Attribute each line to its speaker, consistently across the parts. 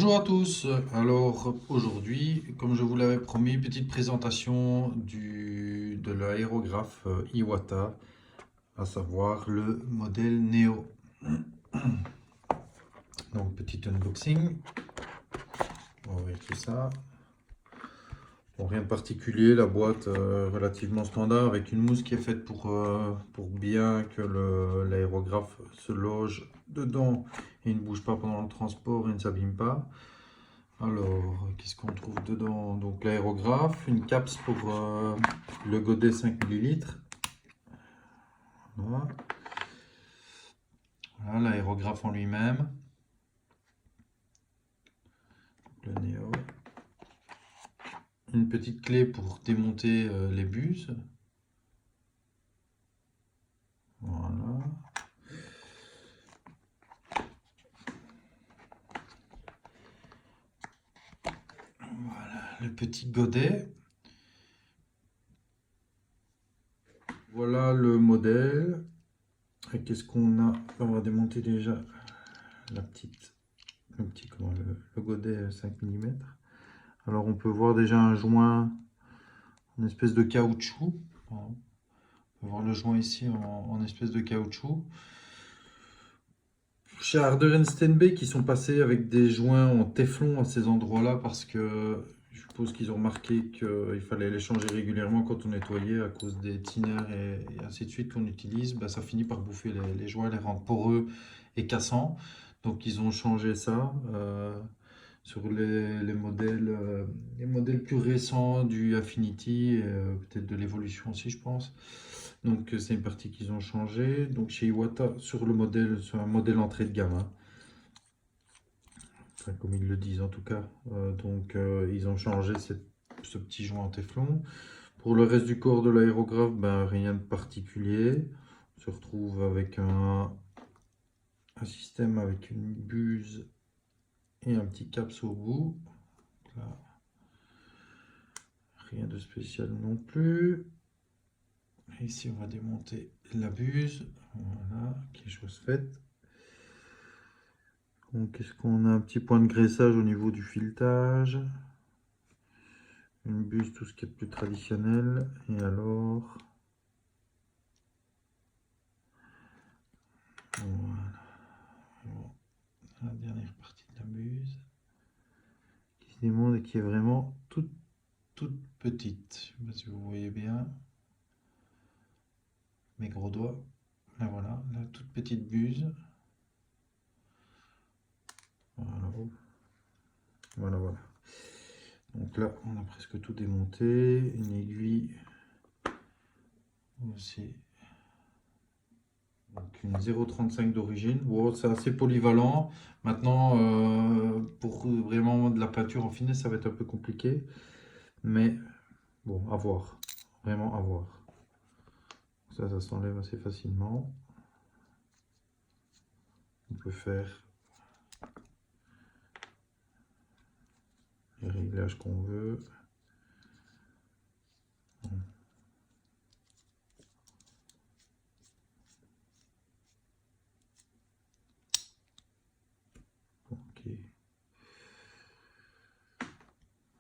Speaker 1: Bonjour à tous. Alors aujourd'hui, comme je vous l'avais promis, petite présentation de l'aérographe Iwata, à savoir le modèle Neo. Donc petit unboxing, on va ouvrir tout ça. Bon, rien de particulier, la boîte relativement standard avec une mousse qui est faite pour bien que l'aérographe se loge dedans et ne bouge pas pendant le transport et ne s'abîme pas. Alors, qu'est-ce qu'on trouve dedans? Donc l'aérographe, une capse pour le godet 5 millilitres. Voilà, voilà l'aérographe en lui-même. Le Neo. Une petite clé pour démonter les buses. Voilà. Voilà le petit godet. Voilà le modèle. Et qu'est-ce qu'on a? On va démonter déjà le godet 5 mm. Alors on peut voir déjà un joint, une espèce de caoutchouc. Voilà. On peut voir le joint ici en espèce de caoutchouc. Chez Harder Steinbeck, qui sont passés avec des joints en téflon à ces endroits-là parce que je suppose qu'ils ont remarqué qu'il fallait les changer régulièrement quand on nettoyait à cause des tinners et ainsi de suite qu'on utilise. Bah, ça finit par bouffer les joints, les rendre poreux et cassants. Donc ils ont changé ça sur les modèles plus récents du Affinity, et peut-être de l'Evolution aussi je pense. Donc c'est une partie qu'ils ont changé. Donc chez Iwata, sur le modèle, c'est un modèle entrée de gamme, hein. Enfin, comme ils le disent en tout cas. Ils ont changé ce petit joint en téflon. Pour le reste du corps de l'aérographe, ben, rien de particulier. On se retrouve avec un système avec une buse et un petit caps au bout. Là, rien de spécial non plus. Et ici, on va démonter la buse. Voilà, qui est chose faite. Donc, qu'est-ce qu'on a? Un petit point de graissage au niveau du filetage. Une buse, tout ce qui est plus traditionnel. Et alors, voilà. Bon, la dernière partie de la buse qui se démonte et qui est vraiment toute petite. Je ne sais pas si vous voyez bien mes gros doigts. Là, voilà, la toute petite buse. Voilà, voilà, voilà. Donc là, on a presque tout démonté. Une aiguille aussi. Donc une 0,35 d'origine. Bon, c'est assez polyvalent. Maintenant, pour vraiment de la peinture en finesse, ça va être un peu compliqué. Mais bon, à voir. Vraiment à voir. Ça s'enlève assez facilement. On peut faire les réglages qu'on veut. Ok.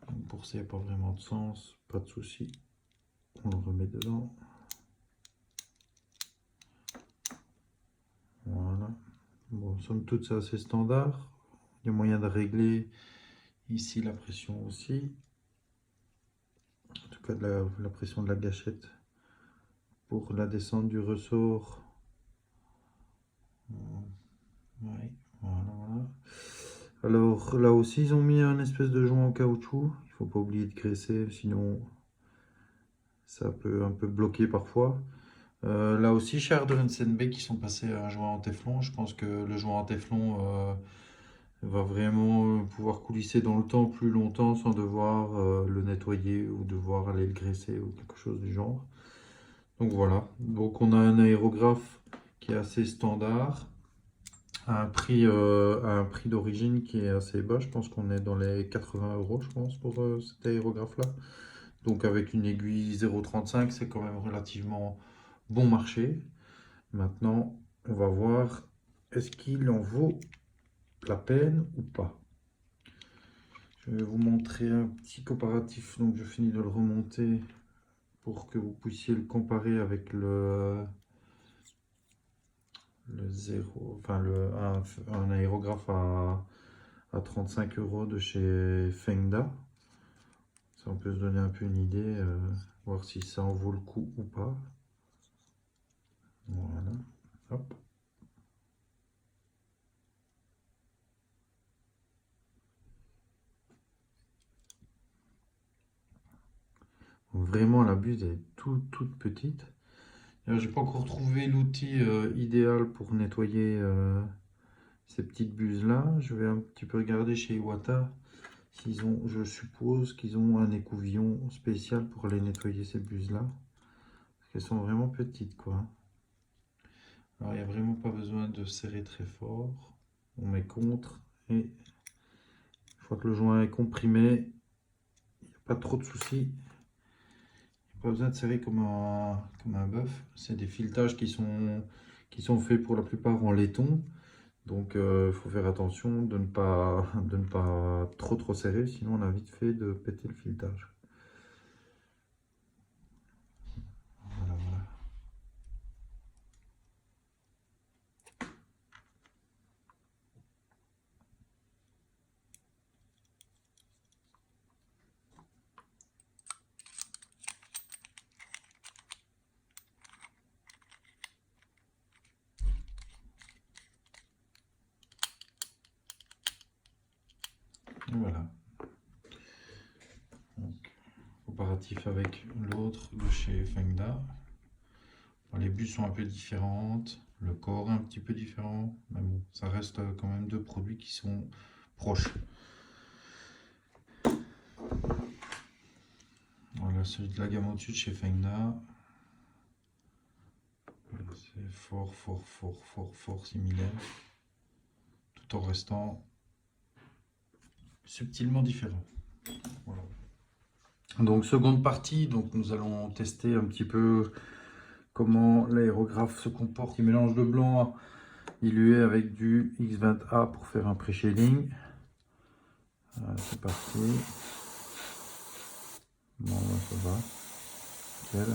Speaker 1: Donc pour ça, il n'y a pas vraiment de sens. Pas de souci. On le remet dedans. Voilà. Bon, somme toute, c'est assez standard. Il y a moyen de régler ici la pression aussi. En tout cas, la pression de la gâchette pour la descente du ressort. Ouais, voilà, voilà. Alors là aussi, ils ont mis un espèce de joint en caoutchouc. Il faut pas oublier de graisser, sinon ça peut un peu bloquer parfois. Là aussi, chez Harder Steinbeck, qui sont passés à un joint en téflon. Je pense que le joint en téflon va vraiment pouvoir coulisser dans le temps plus longtemps sans devoir le nettoyer ou devoir aller le graisser ou quelque chose du genre. Donc voilà, donc on a un aérographe qui est assez standard, à un prix d'origine qui est assez bas. Je pense qu'on est dans les 80 € je pense pour cet aérographe là. Donc avec une aiguille 0,35, c'est quand même relativement bon marché. Maintenant, on va voir est-ce qu'il en vaut la peine ou pas. Je vais vous montrer un petit comparatif. Donc je finis de le remonter pour que vous puissiez le comparer avec le 0, enfin un aérographe à 35 € de chez Fengda. Ça on peut se donner un peu une idée, voir si ça en vaut le coup ou pas. Voilà, hop. Donc, vraiment la buse est toute petite. J'ai pas encore trouvé l'outil idéal pour nettoyer ces petites buses là. Je vais un petit peu regarder chez Iwata s'ils ont, je suppose qu'ils ont un écouvillon spécial pour aller nettoyer ces buses là. Parce qu'elles sont vraiment petites quoi. Alors il n'y a vraiment pas besoin de serrer très fort. On met contre et une fois que le joint est comprimé, il n'y a pas trop de soucis. Pas besoin de serrer comme un bœuf. C'est des filetages qui sont faits pour la plupart en laiton. Donc il faut faire attention de ne pas trop serrer, sinon on a vite fait de péter le filetage. Voilà, voilà. Et voilà. Donc, comparatif avec l'autre de chez Fengda. Bon, les bus sont un peu différentes, le corps est un petit peu différent, mais bon, ça reste quand même deux produits qui sont proches. Voilà, celui de la gamme au-dessus de chez Fengda. C'est fort similaire, tout en restant subtilement différent. Voilà. Donc seconde partie, donc nous allons tester un petit peu comment l'aérographe se comporte. Il mélange le blanc dilué avec du X20A pour faire un pré-shading. C'est parti. Bon, ça va. Nickel.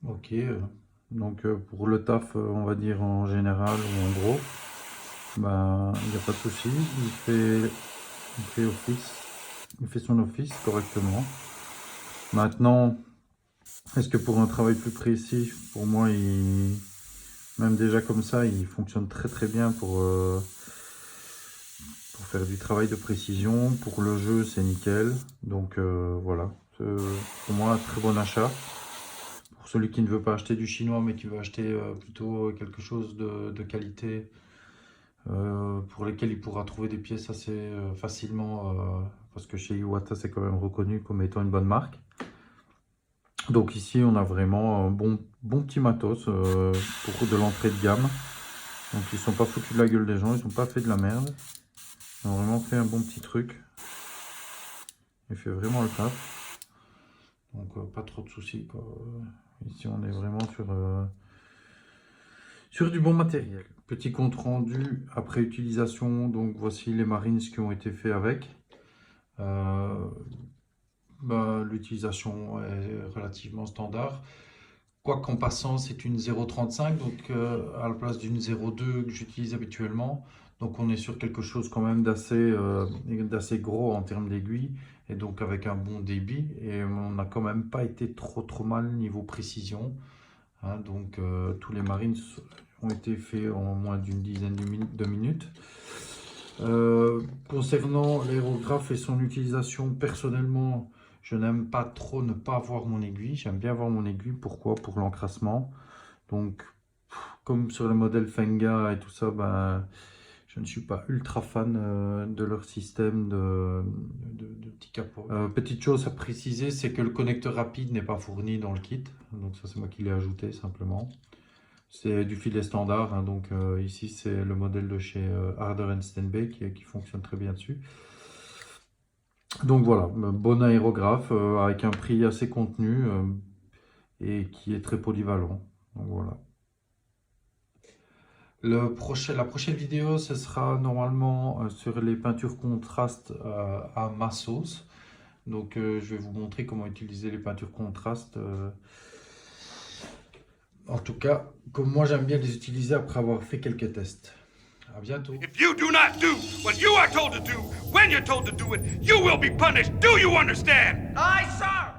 Speaker 1: Ok, donc pour le taf, on va dire en général ou en gros, ben, il n'y a pas de souci, il fait office, il fait son office correctement. Maintenant, est-ce que pour un travail plus précis, pour moi, même déjà comme ça, il fonctionne très bien pour faire du travail de précision. Pour le jeu, c'est nickel. Donc voilà, pour moi, très bon achat. Pour celui qui ne veut pas acheter du chinois, mais qui veut acheter plutôt quelque chose de qualité, pour lesquels il pourra trouver des pièces assez facilement, parce que chez Iwata, c'est quand même reconnu comme étant une bonne marque. Donc ici, on a vraiment un bon petit matos pour de l'entrée de gamme. Donc ils sont pas foutus de la gueule des gens, ils ont pas fait de la merde. Ils ont vraiment fait un bon petit truc. Il fait vraiment le taf. Donc pas trop de soucis quoi. Ici on est vraiment sur du bon matériel. Petit compte rendu après utilisation. Donc voici les marines qui ont été faits avec. L'utilisation est relativement standard. Quoi qu'en passant, c'est une 0,35, donc à la place d'une 0,2 que j'utilise habituellement. Donc on est sur quelque chose quand même d'assez gros en termes d'aiguille, et donc avec un bon débit. Et on n'a quand même pas été trop mal niveau précision. Hein. Donc tous les marines ont été faits en moins d'une dizaine de minutes. Concernant l'aérographe et son utilisation, personnellement, je n'aime pas trop ne pas voir mon aiguille. J'aime bien voir mon aiguille. Pourquoi? Pour l'encrassement. Donc, comme sur le modèle Fenga et tout ça, ben, je ne suis pas ultra fan de leur système de petits capots. Petite chose à préciser, c'est que le connecteur rapide n'est pas fourni dans le kit. Donc ça, c'est moi qui l'ai ajouté simplement. C'est du filet standard, hein, donc ici c'est le modèle de chez Harder Stenbay qui fonctionne très bien dessus. Donc voilà, bon aérographe avec un prix assez contenu et qui est très polyvalent. Donc voilà. La prochaine vidéo, ce sera normalement sur les peintures contrastes à ma sauce. Donc je vais vous montrer comment utiliser les peintures contrastes. En tout cas, comme moi j'aime bien les utiliser après avoir fait quelques tests. À bientôt.
Speaker 2: If you do not do what you are told to do, when you're told to do it, you will be punished. Do you understand?
Speaker 3: Aye, sir!